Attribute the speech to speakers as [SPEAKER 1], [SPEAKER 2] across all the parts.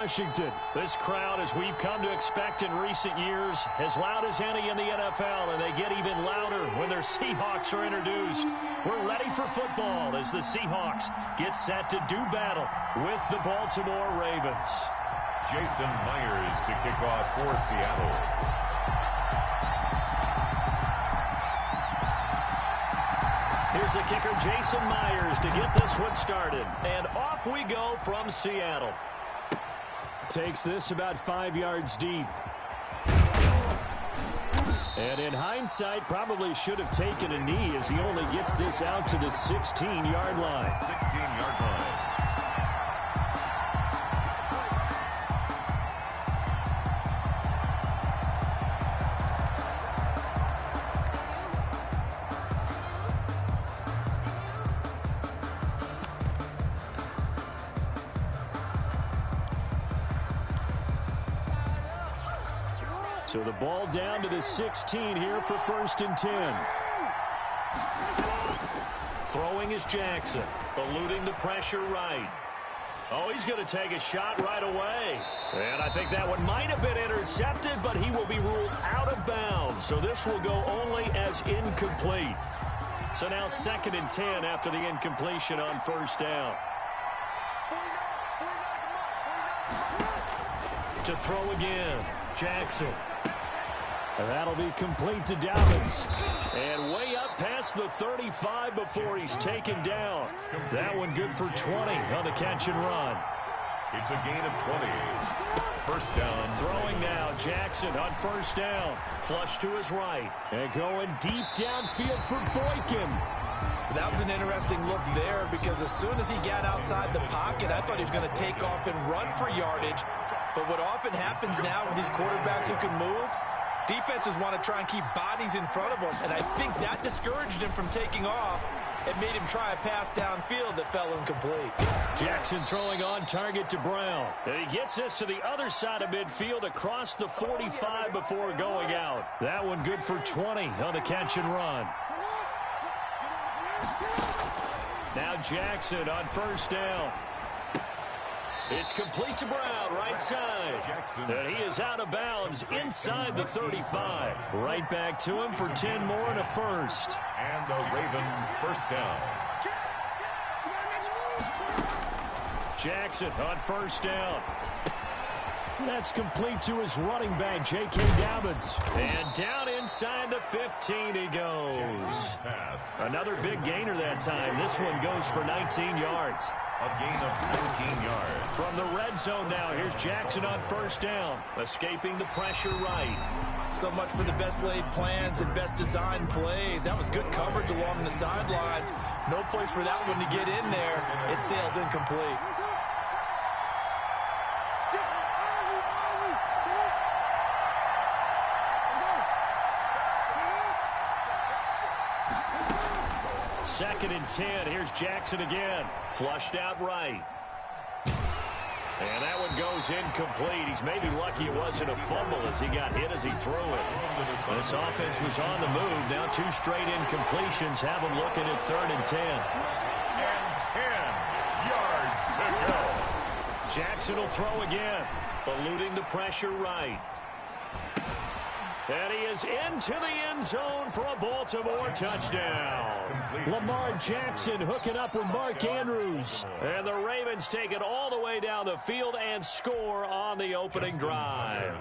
[SPEAKER 1] Washington. This crowd, as we've come to expect in recent years, as loud as any in the NFL, and they get even louder when their Seahawks are introduced. We're ready for football as the Seahawks get set to do battle with the Baltimore Ravens.
[SPEAKER 2] Jason Myers to kick off for Seattle.
[SPEAKER 1] Here's the kicker, Jason Myers, to get this one started. And off we go from Seattle. Takes this about 5 yards deep. And in hindsight, probably should have taken a knee as he only gets this out to the 16-yard line.
[SPEAKER 2] 16-yard line.
[SPEAKER 1] So the ball down to the 16 here for 1st and 10. Throwing is Jackson, eluding the pressure right. Oh, he's going to take a shot right away. And I think that one might have been intercepted, but he will be ruled out of bounds. So this will go only as incomplete. So now 2nd and 10 after the incompletion on 1st down. To throw again, Jackson. That'll be complete to Dobbins. And way up past the 35 before he's taken down. That one good for 20 on the catch and run.
[SPEAKER 2] It's a gain of 20. 1st down.
[SPEAKER 1] Throwing now, Jackson on 1st down. Flush to his right. And going deep downfield for Boykin.
[SPEAKER 3] That was an interesting look there because as soon as he got outside the pocket, I thought he was going to take off and run for yardage. But what often happens now with these quarterbacks who can move, defenses want to try and keep bodies in front of them, and I think that discouraged him from taking off and made him try a pass downfield that fell incomplete.
[SPEAKER 1] Jackson throwing on target to Brown. And he gets this to the other side of midfield across the 45 before going out. That one good for 20 on the catch and run. Now Jackson on 1st down. It's complete to Brown, right side. And he is out of bounds inside the 35. Right back to him for 10 more and a first.
[SPEAKER 2] And a Raven 1st down.
[SPEAKER 1] Jackson on 1st down. That's complete to his running back, J.K. Dobbins. And down inside the 15 he goes. Another big gainer that time. This one goes for 19 yards.
[SPEAKER 2] A gain of 19 yards.
[SPEAKER 1] From the red zone now, here's Jackson on 1st down. Escaping the pressure right.
[SPEAKER 3] So much for the best laid plans and best designed plays. That was good coverage along the sidelines. No place for that one to get in there. It sails incomplete.
[SPEAKER 1] Second and 10. Here's Jackson again. Flushed out right. And that one goes incomplete. He's maybe lucky it wasn't a fumble as he got hit as he threw it. This offense was on the move. Now 2 straight incompletions have him looking at 3rd and 10.
[SPEAKER 2] And 10 yards to go.
[SPEAKER 1] Jackson will throw again. Eluding the pressure right. And he is into the end zone for a Baltimore touchdown. Lamar Jackson hooking up with Mark Andrews. And the Ravens take it all the way down the field and score on the opening drive.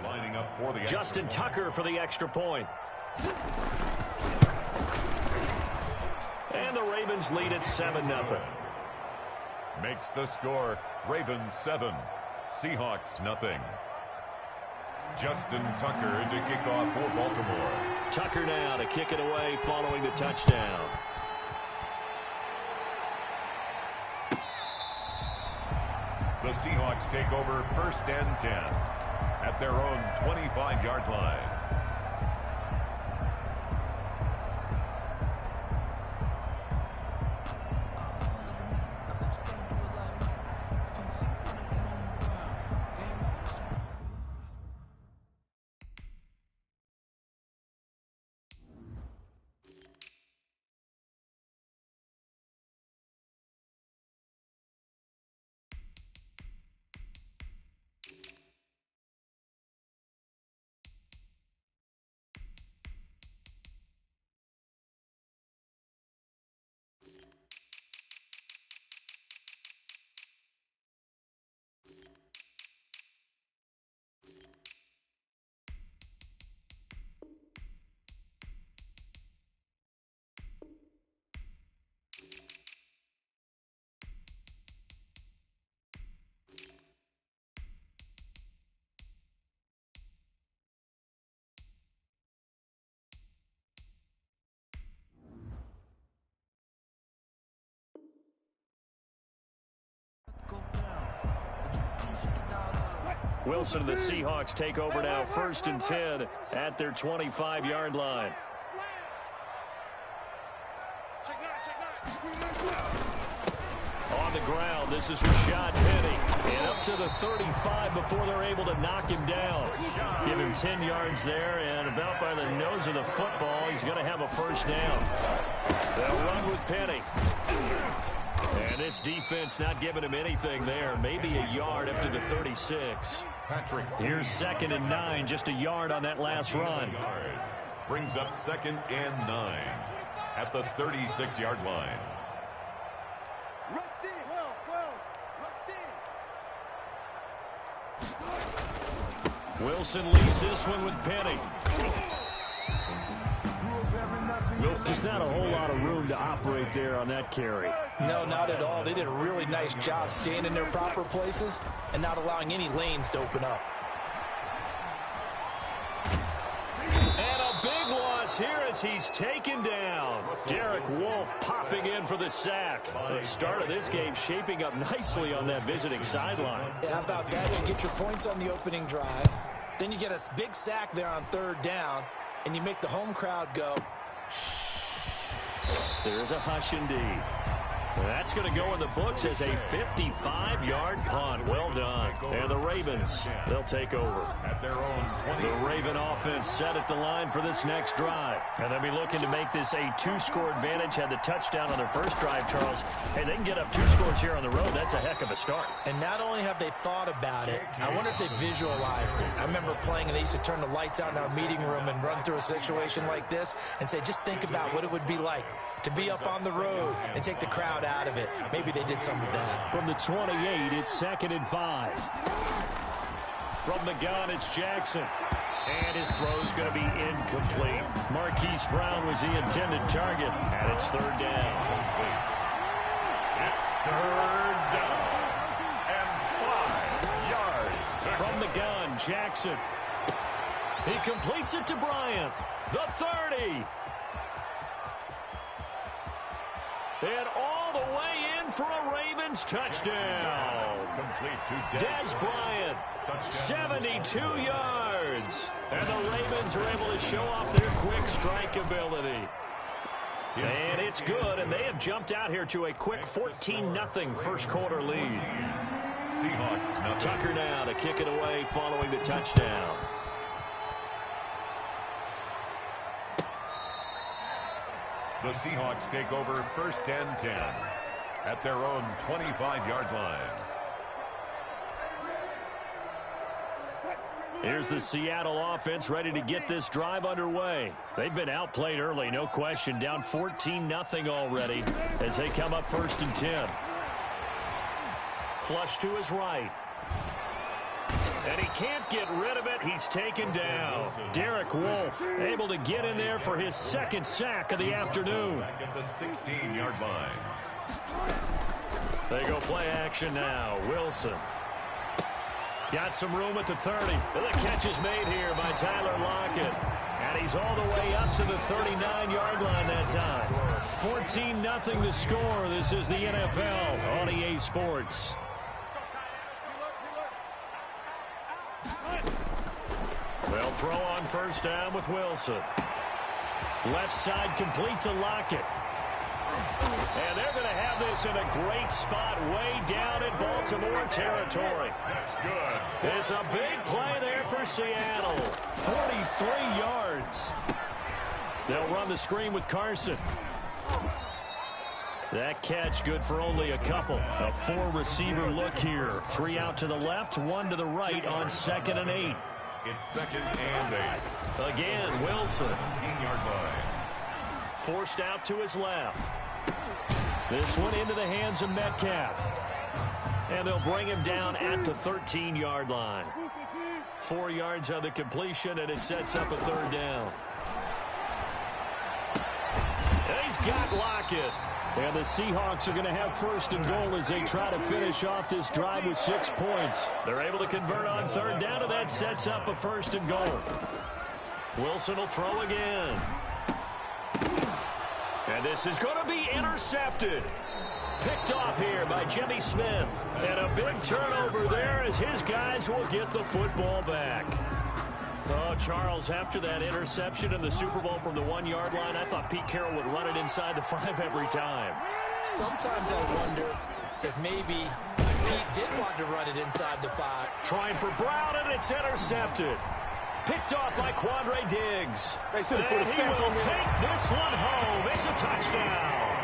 [SPEAKER 1] Justin Tucker for the extra point. And the Ravens lead at 7-0.
[SPEAKER 2] Makes the score Ravens 7, Seahawks nothing. Justin Tucker to kick off for Baltimore.
[SPEAKER 1] Tucker now to kick it away following the touchdown.
[SPEAKER 2] The Seahawks take over 1st and 10 at their own 25-yard line.
[SPEAKER 1] Wilson and the Seahawks take over now, 1st and 10 at their 25-yard line. On the ground, this is Rashad Penny. And up to the 35 before they're able to knock him down. Give him 10 yards there, and about by the nose of the football, he's going to have a first down. They'll run with Penny. And this defense not giving him anything there. Maybe a yard up to the 36. Here's 2nd and 9, just a yard on that last run.
[SPEAKER 2] Brings up 2nd and 9 at the 36-yard line.
[SPEAKER 1] Wilson leaves this one with Penny. There's not a whole lot of room to operate there on that carry.
[SPEAKER 3] No, not at all. They did a really nice job staying in their proper places and not allowing any lanes to open up.
[SPEAKER 1] And a big loss here as he's taken down. Derek Wolfe popping in for the sack. The start of this game shaping up nicely on that visiting sideline.
[SPEAKER 3] Yeah, how about that? You get your points on the opening drive. Then you get a big sack there on 3rd down, and you make the home crowd go.
[SPEAKER 1] There's a hush indeed. That's going to go in the books as a 55-yard punt. Well done. And the Ravens, they'll take over.
[SPEAKER 2] At their own 20.
[SPEAKER 1] The Raven offense set at the line for this next drive. And they'll be looking to make this a 2-score advantage. Had the touchdown on their first drive, Charles. Hey, they can get up 2 scores here on the road. That's a heck of a start.
[SPEAKER 3] And not only have they thought about it, I wonder if they visualized it. I remember playing, and they used to turn the lights out in our meeting room and run through a situation like this and say, just think about what it would be like to be up on the road and take the crowd out of it. Maybe they did some of that.
[SPEAKER 1] From the 28, it's 2nd and 5. From the gun, it's Jackson. And his throw's going to be incomplete. Marquise Brown was the intended target, and it's 3rd down.
[SPEAKER 2] It's 3rd down and 5 yards.
[SPEAKER 1] From the gun, Jackson. He completes it to Bryant. The 30. And all the way in for a Ravens touchdown.
[SPEAKER 2] Complete to
[SPEAKER 1] Des Bryant, 72 yards. And the Ravens are able to show off their quick strike ability. And it's good, and they have jumped out here to a quick 14-0 first quarter lead.
[SPEAKER 2] Seahawks nothing.
[SPEAKER 1] Tucker now to kick it away following the touchdown.
[SPEAKER 2] The Seahawks take over 1st and 10 at their own 25-yard line.
[SPEAKER 1] Here's the Seattle offense ready to get this drive underway. They've been outplayed early, no question. Down 14-0 already as they come up 1st and 10. Flush to his right. And he can't get rid of it. He's taken down. Derek Wolfe able to get in there for his 2nd sack of the afternoon.
[SPEAKER 2] Back at the 16-yard line.
[SPEAKER 1] They go play action now. Wilson. Got some room at the 30. The catch is made here by Tyler Lockett. And he's all the way up to the 39-yard line that time. 14-0 the score. This is the NFL on EA Sports. They'll throw on 1st down with Wilson. Left side complete to Lockett. And they're going to have this in a great spot way down in Baltimore territory.
[SPEAKER 2] That's good.
[SPEAKER 1] It's a big play there for Seattle. 43 yards. They'll run the screen with Carson. That catch good for only a couple. A 4-receiver look here. 3 out to the left, 1 to the right on 2nd and 8.
[SPEAKER 2] It's 2nd and 8.
[SPEAKER 1] Again, Wilson.
[SPEAKER 2] 17-yard line.
[SPEAKER 1] Forced out to his left. This one into the hands of Metcalf. And they'll bring him down at the 13-yard line. 4 yards on the completion, and it sets up a 3rd down. And he's got Lockett. And the Seahawks are going to have 1st and goal as they try to finish off this drive with 6 points. They're able to convert on 3rd down, and that sets up a 1st and goal. Wilson will throw again. And this is going to be intercepted. picked off here by Jimmy Smith. And a big turnover there as his guys will get the football back. Oh, Charles, after that interception in the Super Bowl from the 1-yard line, I thought Pete Carroll would run it inside the 5 every time.
[SPEAKER 3] Sometimes I wonder if maybe Pete did want to run it inside the 5.
[SPEAKER 1] Trying for Brown, and it's intercepted. Picked off by Quandre Diggs. And he will take this one home. It's a touchdown.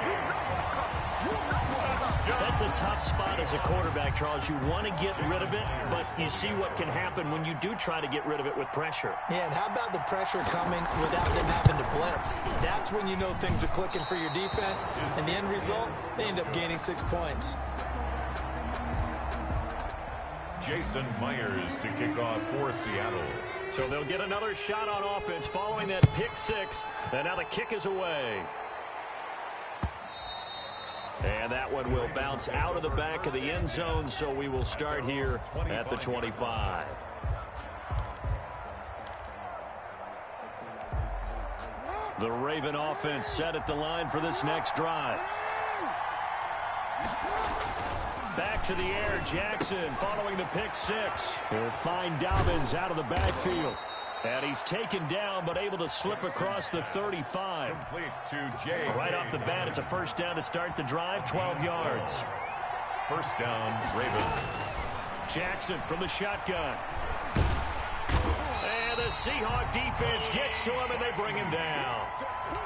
[SPEAKER 1] That's a tough spot as a quarterback, Charles. You want to get rid of it, but you see what can happen when you do try to get rid of it with pressure.
[SPEAKER 3] Yeah, and how about the pressure coming without them having to blitz? That's when you know things are clicking for your defense, and the end result, they end up gaining 6 points.
[SPEAKER 2] Jason Myers to kick off for Seattle.
[SPEAKER 1] So they'll get another shot on offense following that pick 6, and now the kick is away. And that one will bounce out of the back of the end zone, so we will start here at the 25. The Raven offense set at the line for this next drive. Back to the air, Jackson following the pick 6. He'll find Dobbins out of the backfield. And he's taken down, but able to slip across the 35. Right off the bat, it's a first down to start the drive, 12 yards.
[SPEAKER 2] First down, Ravens.
[SPEAKER 1] Jackson from the shotgun. And the Seahawk defense gets to him, and they bring him down.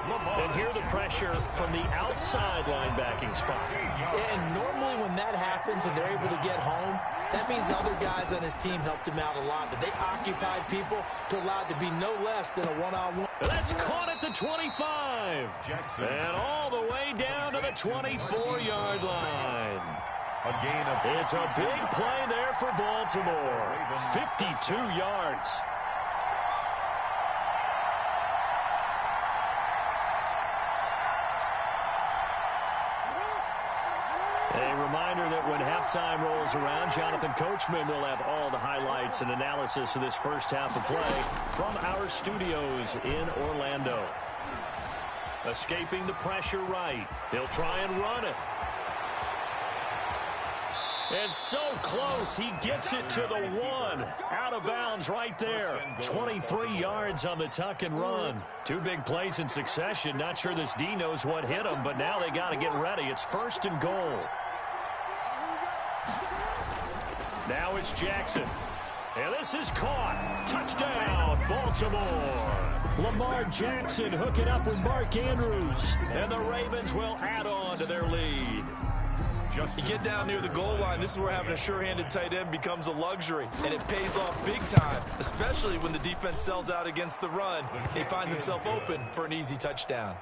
[SPEAKER 1] And here the pressure from the outside linebacking spot.
[SPEAKER 3] And normally when that happens and they're able to get home, that means other guys on his team helped him out a lot. That they occupied people to allow it to be no less than a one-on-one.
[SPEAKER 1] That's caught at the 25.
[SPEAKER 2] Jackson.
[SPEAKER 1] And all the way down to the 24-yard line.
[SPEAKER 2] A gain of...
[SPEAKER 1] It's a big play there for Baltimore. 52 yards. A reminder that when halftime rolls around, Jonathan Coachman will have all the highlights and analysis of this first half of play from our studios in Orlando. Escaping the pressure right. He'll try and run it. And so close, he gets it to the 1. Out of bounds right there. 23 yards on the tuck and run. 2 big plays in succession. Not sure this D knows what hit him, but now they got to get ready. It's first and goal. Now it's Jackson. And this is caught. Touchdown, Baltimore. Lamar Jackson hooking up with Mark Andrews. And the Ravens will add on to their lead.
[SPEAKER 3] You get down near the goal line, this is where having a sure-handed tight end becomes a luxury, and it pays off big time, especially when the defense sells out against the run. They find themselves open for an easy touchdown.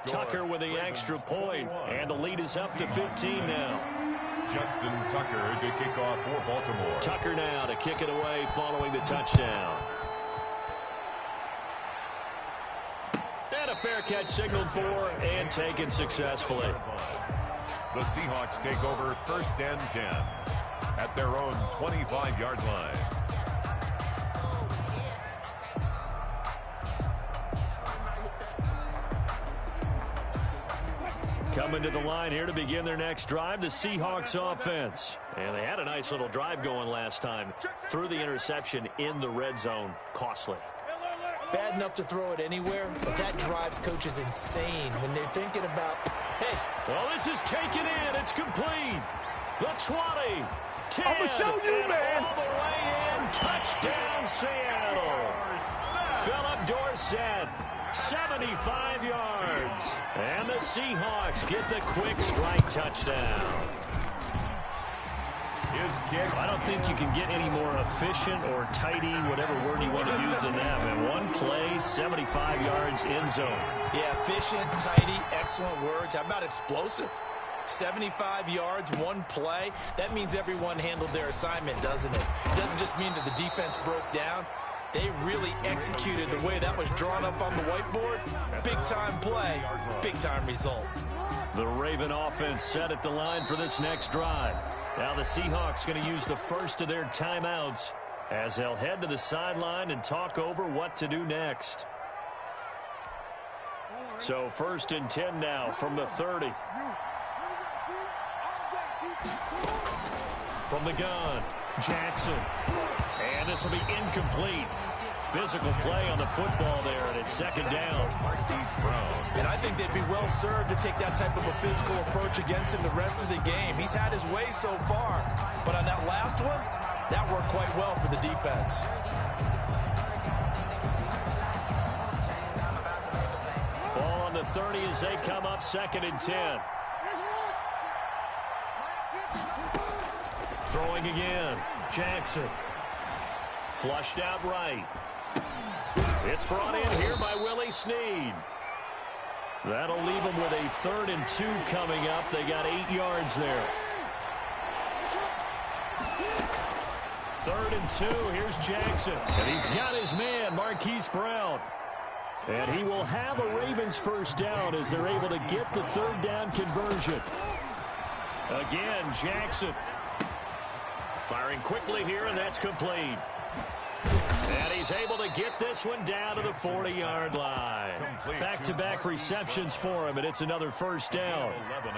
[SPEAKER 1] Tucker with the extra point, and the lead is up to 15 now.
[SPEAKER 2] Justin Tucker to kick off for Baltimore.
[SPEAKER 1] Tucker now to kick it away following the touchdown. And a fair catch signaled for and taken successfully.
[SPEAKER 2] The Seahawks take over first and 10 at their own 25-yard line.
[SPEAKER 1] Coming to the line here to begin their next drive, the Seahawks offense. And they had a nice little drive going last time. Threw the interception in the red zone. Costly.
[SPEAKER 3] Bad enough to throw it anywhere, but that drives coaches insane when they're thinking about, hey.
[SPEAKER 1] Well, this is taken in. It's complete. The 20, 10,
[SPEAKER 4] I'm going to show you, man.
[SPEAKER 1] All the way in. Touchdown, Seattle. Philip Dorsett, 75 yards. And the Seahawks get the quick strike touchdown.
[SPEAKER 2] His kick.
[SPEAKER 1] I don't think you can get any more efficient or tidy, whatever word you want to use in that. And one play, 75 yards in zone.
[SPEAKER 3] Yeah, efficient, tidy, excellent words. How about explosive? 75 yards, one play. That means everyone handled their assignment, doesn't it? It doesn't just mean that the defense broke down. They really executed the way that was drawn up on the whiteboard. Big-time play, big-time result.
[SPEAKER 1] The Raven offense set at the line for this next drive. Now the Seahawks going to use the first of their timeouts as they'll head to the sideline and talk over what to do next. So first and 10 now from the 30. From the gun, Jackson. And this will be incomplete. Physical play on the football there, and it's second down.
[SPEAKER 3] And I think they'd be well served to take that type of a physical approach against him the rest of the game. He's had his way so far, but on that last one, that worked quite well for the defense.
[SPEAKER 1] Ball on the 30 as they come up second and 10. Throwing again, Jackson. Flushed out right. It's brought in here by Willie Snead. That'll leave them with a 3rd and 2 coming up. They got 8 yards there. 3rd and 2. Here's Jackson. And he's got his man, Marquise Brown. And he will have a Ravens first down as they're able to get the 3rd down conversion. Again, Jackson. Firing quickly here, and that's complete. And he's able to get this one down to the 40-yard line. Back-to-back receptions for him, and it's another first down.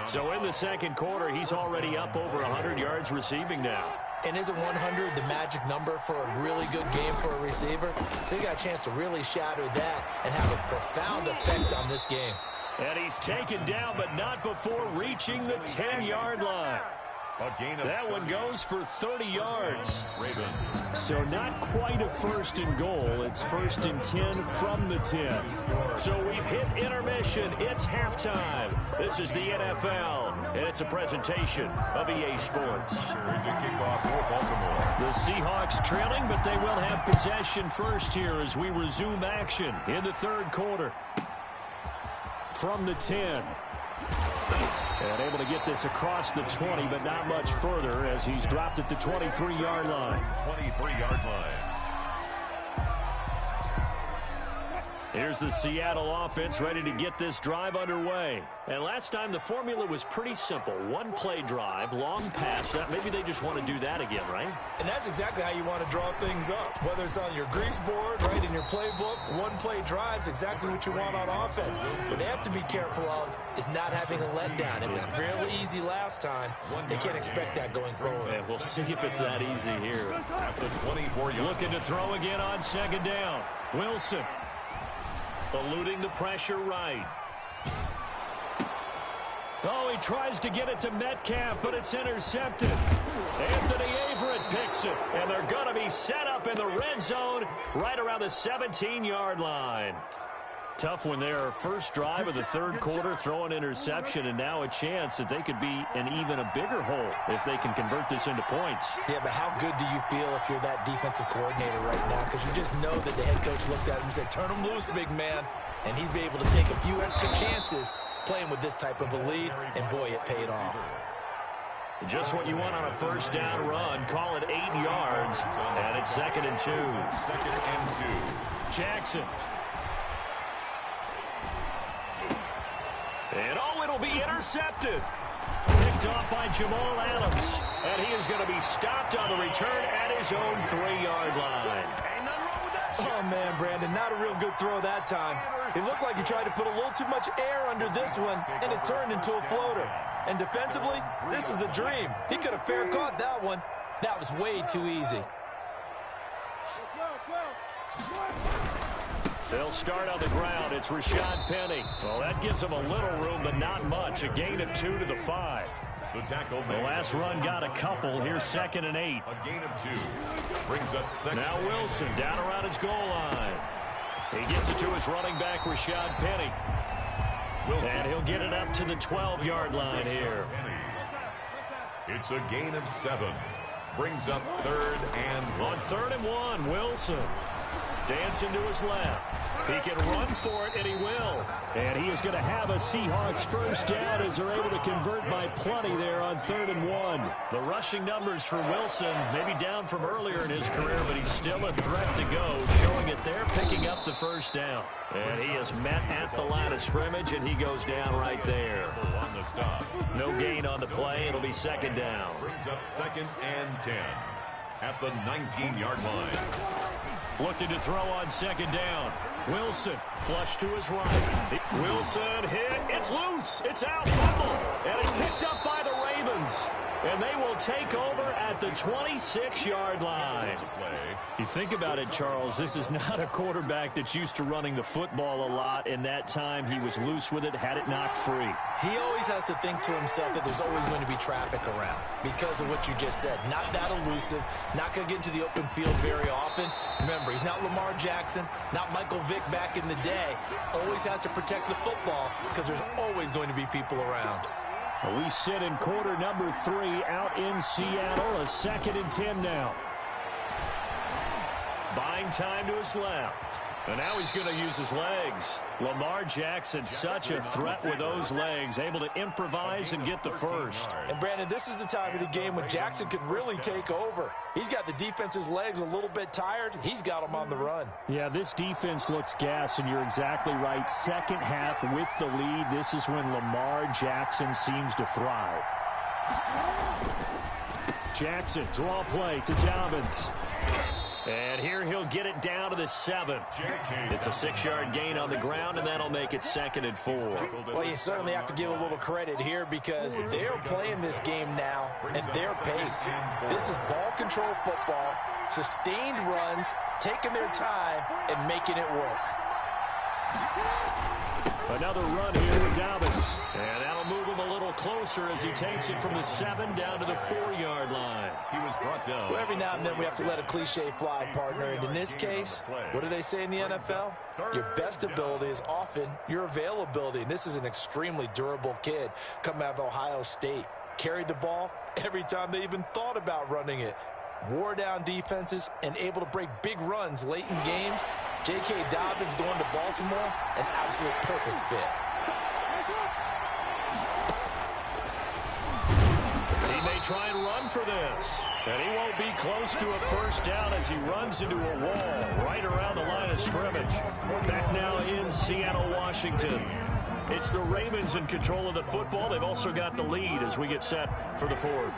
[SPEAKER 1] So in the second quarter, he's already up over 100 yards receiving now.
[SPEAKER 3] And isn't 100 the magic number for a really good game for a receiver? So he got a chance to really shatter that and have a profound effect on this game.
[SPEAKER 1] And he's taken down, but not before reaching the 10-yard line. That one goes for 30 yards. So not quite a 1st and goal. It's 1st and 10 from the 10. So we've hit intermission. It's halftime. This is the NFL, and it's a presentation of EA Sports. The Seahawks trailing, but they will have possession first here as we resume action in the 3rd quarter. From the 10. And able to get this across the 20, but not much further as he's dropped at the 23-yard line.
[SPEAKER 2] 23-yard line.
[SPEAKER 1] Here's the Seattle offense ready to get this drive underway. And last time the formula was pretty simple. 1-play drive, long pass. That maybe they just want to do that again, right?
[SPEAKER 3] And that's exactly how you want to draw things up. Whether it's on your grease board, right in your playbook, 1-play drive's exactly what you want on offense. What they have to be careful of is not having a letdown. It was fairly easy last time. They can't expect that going forward.
[SPEAKER 1] Yeah, we'll see if it's that easy here.
[SPEAKER 2] At the 24-yard.
[SPEAKER 1] Looking to throw again on second down. Wilson. Eluding the pressure right. Oh, he tries to get it to Metcalf, but it's intercepted. Anthony Averett picks it, and they're going to be set up in the red zone right around the 17-yard line. Tough one there. First drive of the 3rd quarter, throw an interception, and now a chance that they could be in even a bigger hole if they can convert this into points.
[SPEAKER 3] Yeah, but how good do you feel if you're that defensive coordinator right now? Because you just know that the head coach looked at him and said, turn him loose, big man. And he'd be able to take a few extra chances playing with this type of a lead, and boy, it paid off.
[SPEAKER 1] Just what you want on a first down run. Call it 8 yards, and it's 2nd and 2.
[SPEAKER 2] 2nd and 2.
[SPEAKER 1] Jackson. And oh, it'll be intercepted. Picked off by Jamal Adams. And he is going to be stopped on the return at his own 3-yard line.
[SPEAKER 3] Oh, man, Brandon, not a real good throw that time. It looked like he tried to put a little too much air under this one, and it turned into a floater. And defensively, this is a dream. He could have fair caught that one. That was way too easy.
[SPEAKER 1] They'll start on the ground. It's Rashad Penny. Well, that gives them a little room, but not much. A gain of 2 to the 5.
[SPEAKER 2] The tackle.
[SPEAKER 1] The last run got a couple. Here's 2nd and 8.
[SPEAKER 2] A gain of 2. Brings up 2nd.
[SPEAKER 1] Now Wilson down around his goal line. He gets it to his running back, Rashad Penny.
[SPEAKER 2] Wilson.
[SPEAKER 1] And he'll get it up to the 12-yard line here.
[SPEAKER 2] It's a gain of 7. Brings up 3rd and 1.
[SPEAKER 1] On 3rd and 1, Wilson dancing to his left. He can run for it, and he will. And he is going to have a Seahawks first down as they're able to convert by plenty there on 3rd and 1. The rushing numbers for Wilson maybe down from earlier in his career, but he's still a threat to go, showing it there, picking up the first down. And he is met at the line of scrimmage, and he goes down right there.
[SPEAKER 2] On the stop.
[SPEAKER 1] No gain on the play. It'll be 2nd down.
[SPEAKER 2] Brings up 2nd and 10 at the 19-yard line.
[SPEAKER 1] Looking to throw on 2nd down. Wilson, flush to his right. Wilson hit. It's loose. It's out. Fumble. And it's picked up by the Ravens. And they will take over at the 26-yard line. You think about it, Charles, this is not a quarterback that's used to running the football a lot. In that time, he was loose with it, had it knocked free.
[SPEAKER 3] He always has to think to himself that there's always going to be traffic around because of what you just said. Not that elusive, not going to get into the open field very often. Remember, he's not Lamar Jackson, not Michael Vick back in the day. Always has to protect the football because there's always going to be people around.
[SPEAKER 1] We sit in quarter number 3 out in Seattle. A 2nd and 10 now. Buying time to his left. And now he's going to use his legs. Lamar Jackson, such a threat with those legs, able to improvise and get the first.
[SPEAKER 3] And, Brandon, this is the time of the game when Jackson could really take over. He's got the defense's legs a little bit tired. He's got them on the run.
[SPEAKER 1] Yeah, this defense looks gassed, and you're exactly right. Second half with the lead, this is when Lamar Jackson seems to thrive. Jackson, draw play to Dobbins. And here he'll get it down to the 7. It's a 6-yard gain on the ground, and that'll make it 2nd and 4.
[SPEAKER 3] Well, you certainly have to give a little credit here because they're playing this game now at their pace. This is ball control football, sustained runs, taking their time, and making it work.
[SPEAKER 1] Another run here with Dobbins. And that'll move him a little closer as he takes it from the 7 down to the 4-yard line.
[SPEAKER 2] He was brought down.
[SPEAKER 3] Well, every now and then we have to let a cliche fly, partner. And in this case, what do they say in the NFL? Your best ability is often your availability. And this is an extremely durable kid coming out of Ohio State. Carried the ball every time they even thought about running it. Wore down defenses and able to break big runs late in games. J.K. Dobbins going to Baltimore, an absolute perfect fit.
[SPEAKER 1] He may try and run for this. And he won't be close to a first down as he runs into a wall right around the line of scrimmage. Back now in Seattle, Washington. It's the Ravens in control of the football. They've also got the lead as we get set for the 4th.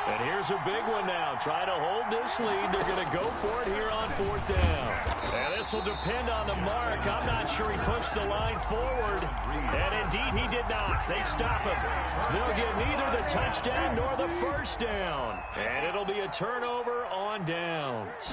[SPEAKER 1] And here's a big one now. Trying to hold this lead. They're going to go for it here on 4th down. And this will depend on the mark. I'm not sure he pushed the line forward. And indeed he did not. They stop him. They'll get neither the touchdown nor the first down. And it'll be a turnover on downs.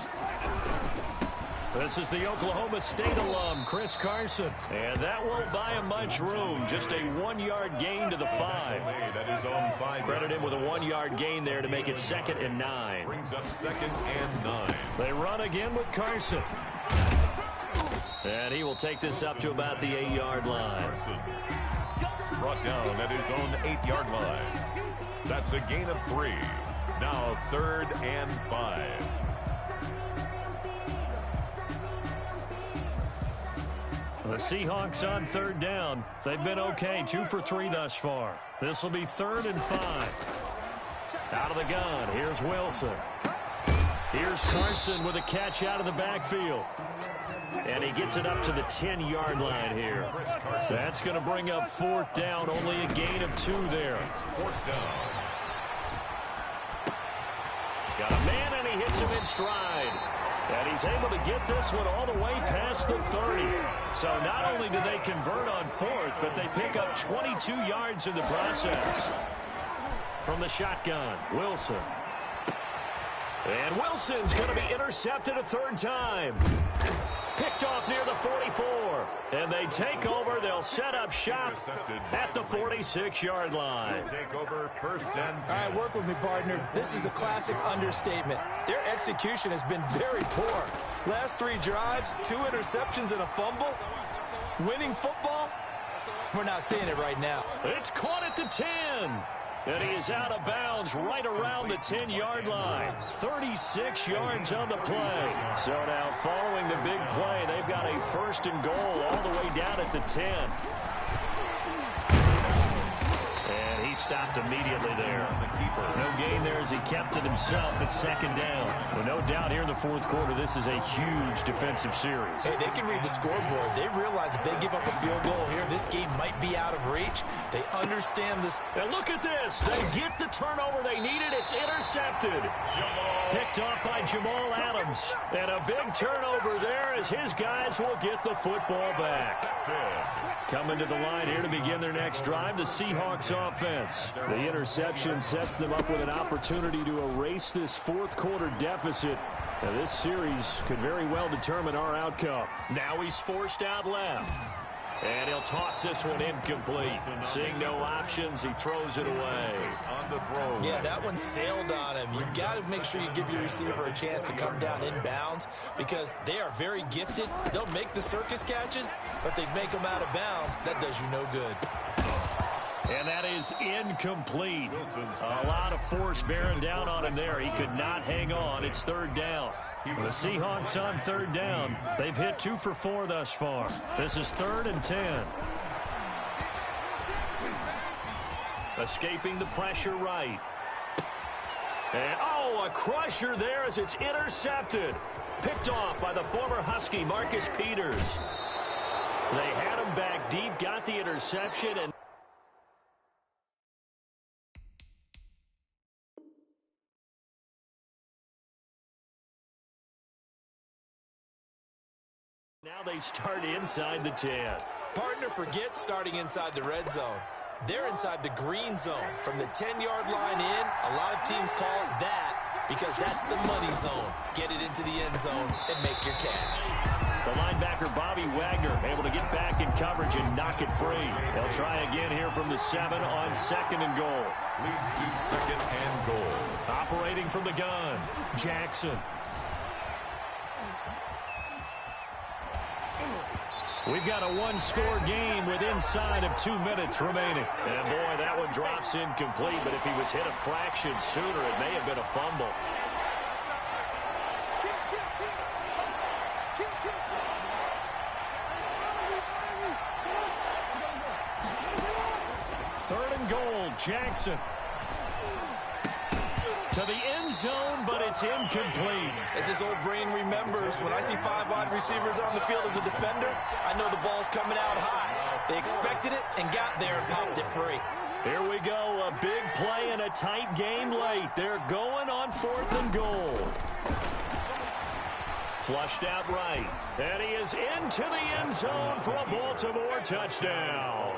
[SPEAKER 1] This is the Oklahoma State alum, Chris Carson. And that won't buy him much room. Just a 1-yard gain to the 5.
[SPEAKER 2] That is on 5.
[SPEAKER 1] Credit him with a 1-yard gain there to make it 2nd and 9.
[SPEAKER 2] Brings up 2nd and 9.
[SPEAKER 1] They run again with Carson. And he will take this up to about the 8-yard line.
[SPEAKER 2] Carson brought down at his own 8-yard line. That's a gain of 3. Now 3rd and 5.
[SPEAKER 1] The Seahawks on 3rd down. They've been okay, 2 for 3 thus far. This will be 3rd and 5. Out of the gun, here's Wilson. Here's Carson with a catch out of the backfield. And he gets it up to the 10-yard line here. That's going to bring up 4th down, only a gain of 2 there.
[SPEAKER 2] 4th down.
[SPEAKER 1] Got a man, and he hits him in stride. And he's able to get this one all the way past the 30. So not only do they convert on 4th, but they pick up 22 yards in the process. From the shotgun, Wilson. And Wilson's going to be intercepted a 3rd time. Picked off near the 44. And they take over. They'll set up shop at the 46-yard line.
[SPEAKER 2] Take over 1st and 10.
[SPEAKER 3] All right, work with me, partner. This is a classic understatement. Their execution has been very poor. Last 3 drives, 2 interceptions and a fumble. Winning football? We're not seeing it right now.
[SPEAKER 1] It's caught at the 10. And he is out of bounds right around the 10-yard line. 36 yards on the play. So now following the big play, they've got a 1st and goal all the way down at the 10. And he stopped immediately there. No gain there as he kept it himself at 2nd down. Well, no doubt here in the 4th quarter, this is a huge defensive series.
[SPEAKER 3] Hey, they can read the scoreboard. They realize if they give up a field goal here, this game might be out of reach. They understand this.
[SPEAKER 1] And look at this. They get the turnover they needed. It's intercepted. Picked off by Jamal Adams. And a big turnover there as his guys will get the football back. Coming to the line here to begin their next drive, the Seahawks offense. offense. The interception sets them up with an opportunity to erase this fourth quarter deficit. Now, this series could very well determine our outcome. Now he's forced out left. And he'll toss this one incomplete. Seeing no options, he throws it away.
[SPEAKER 3] Yeah, that one sailed on him. You've got to make sure you give your receiver a chance to come down inbounds because they are very gifted. They'll make the circus catches, but they make them out of bounds. That does you no good.
[SPEAKER 1] And that is incomplete. A lot of force bearing down on him there. He could not hang on. It's third down. The Seahawks on third down. They've hit 2 for 4 thus far. This is 3rd and 10. Escaping the pressure right. And, a crusher there as it's intercepted. Picked off by the former Husky, Marcus Peters. They had him back deep, got the interception, and now they start inside the 10.
[SPEAKER 3] Partner forgets starting inside the red zone. They're inside the green zone. From the 10-yard line in, a lot of teams call it that because that's the money zone. Get it into the end zone and make your cash.
[SPEAKER 1] The linebacker, Bobby Wagner, able to get back in coverage and knock it free. They'll try again here from the 7 on 2nd and goal.
[SPEAKER 2] Leads to 2nd and goal.
[SPEAKER 1] Operating from the gun, Jackson. We've got a one-score game with inside of 2 minutes remaining. And, boy, that one drops incomplete, but if he was hit a fraction sooner, it may have been a fumble. Third and goal, Jackson. To the end zone, but it's incomplete.
[SPEAKER 3] As his old brain remembers, when I see 5 wide receivers on the field as a defender, I know the ball's coming out high. They expected it and got there and popped it free.
[SPEAKER 1] Here we go, a big play and a tight game late. They're going on 4th and goal. Flushed out right. And he is into the end zone for a Baltimore touchdown.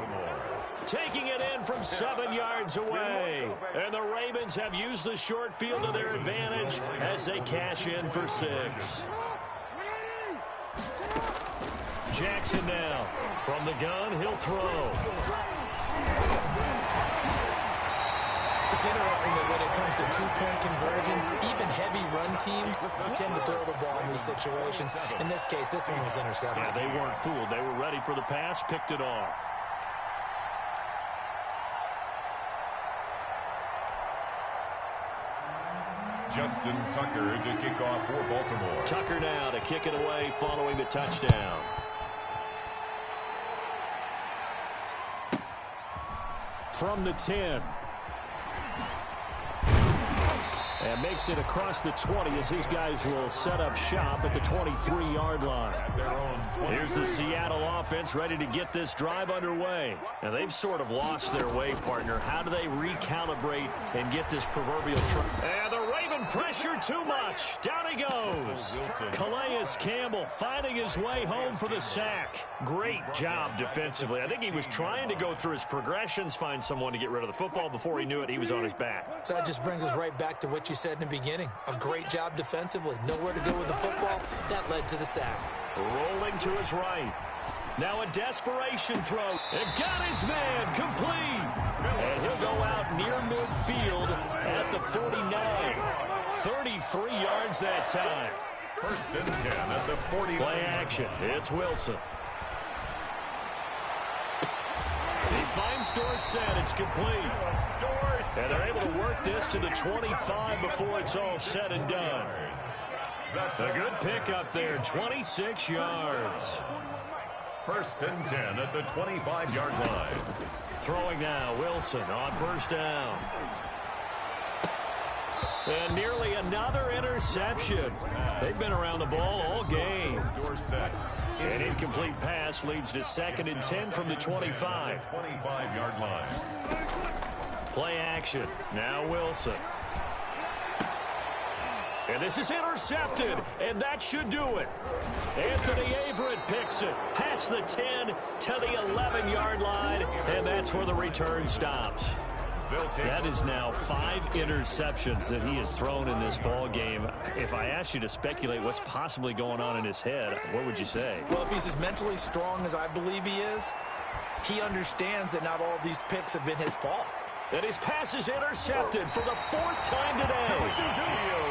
[SPEAKER 1] Taking it in from 7 yards away. And the Ravens have used the short field to their advantage as they cash in for 6. Jackson now. From the gun, he'll throw.
[SPEAKER 3] It's interesting that when it comes to 2-point conversions, even heavy run teams tend to throw the ball in these situations. In this case, this one was intercepted.
[SPEAKER 1] Yeah, they weren't fooled. They were ready for the pass, picked it off.
[SPEAKER 2] Justin Tucker to kick off for Baltimore.
[SPEAKER 1] Tucker now to kick it away following the touchdown. From the 10. And makes it across the 20 as his guys will set up shop at the 23-yard line. Here's the Seattle offense ready to get this drive underway. Now, they've sort of lost their way, partner. How do they recalibrate and get this proverbial truck? And the Raven pressure too much. Down he goes. Calais Campbell finding his way home for the sack. Great job defensively. I think he was trying to go through his progressions, find someone to get rid of the football. Before he knew it, he was on his back.
[SPEAKER 3] So that just brings us right back to what you said in the beginning. A great job defensively. Nowhere to go with the football. That led to the sack.
[SPEAKER 1] Rolling to his right. Now a desperation throw. And got his man complete. And he'll go out near midfield at the 49. 33 yards that time.
[SPEAKER 2] 1st and 10 at the 40.
[SPEAKER 1] Play action. It's Wilson. He finds Dorsett. It's complete. And they're able to work this to the 25 before it's all said and done. A good pickup there, 26 yards.
[SPEAKER 2] 1st and 10 at the 25-yard line.
[SPEAKER 1] Throwing now, Wilson on 1st down. And nearly another interception. They've been around the ball all game. An incomplete pass leads to 2nd and 10 from the 25.
[SPEAKER 2] 25-yard line.
[SPEAKER 1] Play action. Now Wilson. And this is intercepted, and that should do it. Anthony Averett picks it past the 10 to the 11-yard line, and that's where the return stops. That is now 5 interceptions that he has thrown in this ball game. If I asked you to speculate what's possibly going on in his head, what would you say?
[SPEAKER 3] Well, if he's as mentally strong as I believe he is, he understands that not all of these picks have been his fault.
[SPEAKER 1] And his pass is intercepted for the 4th time today.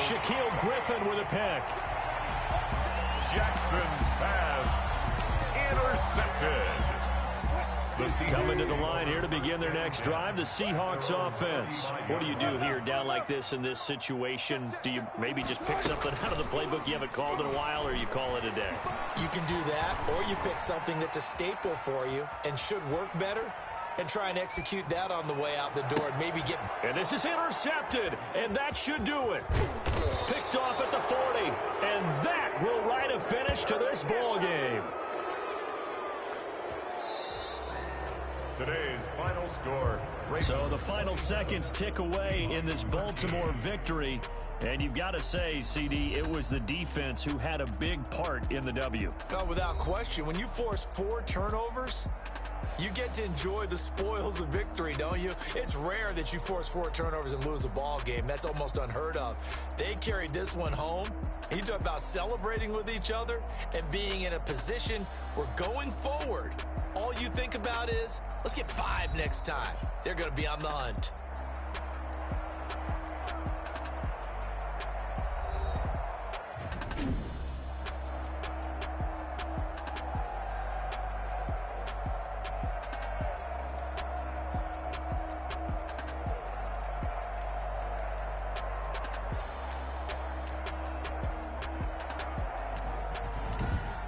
[SPEAKER 1] Shaquille Griffin with a pick.
[SPEAKER 2] Jackson's pass intercepted.
[SPEAKER 1] Coming to the line here to begin their next drive, the Seahawks offense. What do you do here down like this in this situation? Do you maybe just pick something out of the playbook you haven't called in a while, or you call it a day?
[SPEAKER 3] You can do that, or you pick something that's a staple for you and should work better and try and execute that on the way out the door and maybe get...
[SPEAKER 1] And this is intercepted, and that should do it. Picked off at the 40, and that will write a finish to this ball game.
[SPEAKER 2] Today's final score.
[SPEAKER 1] So the final seconds tick away in this Baltimore victory. And you've got to say, CD, it was the defense who had a big part in the W.
[SPEAKER 3] Oh, without question. When you force 4 turnovers, you get to enjoy the spoils of victory, don't you? It's rare that you force 4 turnovers and lose a ball game. That's almost unheard of. They carried this one home. You talk about celebrating with each other and being in a position where going forward, all you think about is, let's get 5 next time. They're going to be on the hunt.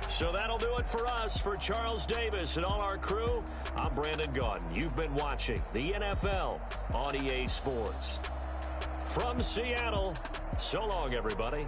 [SPEAKER 1] So that'll do it for us. For Charles Davis and all our crew, I'm Brandon Gaudin. You've been watching the NFL on EA Sports. From Seattle, so long, everybody.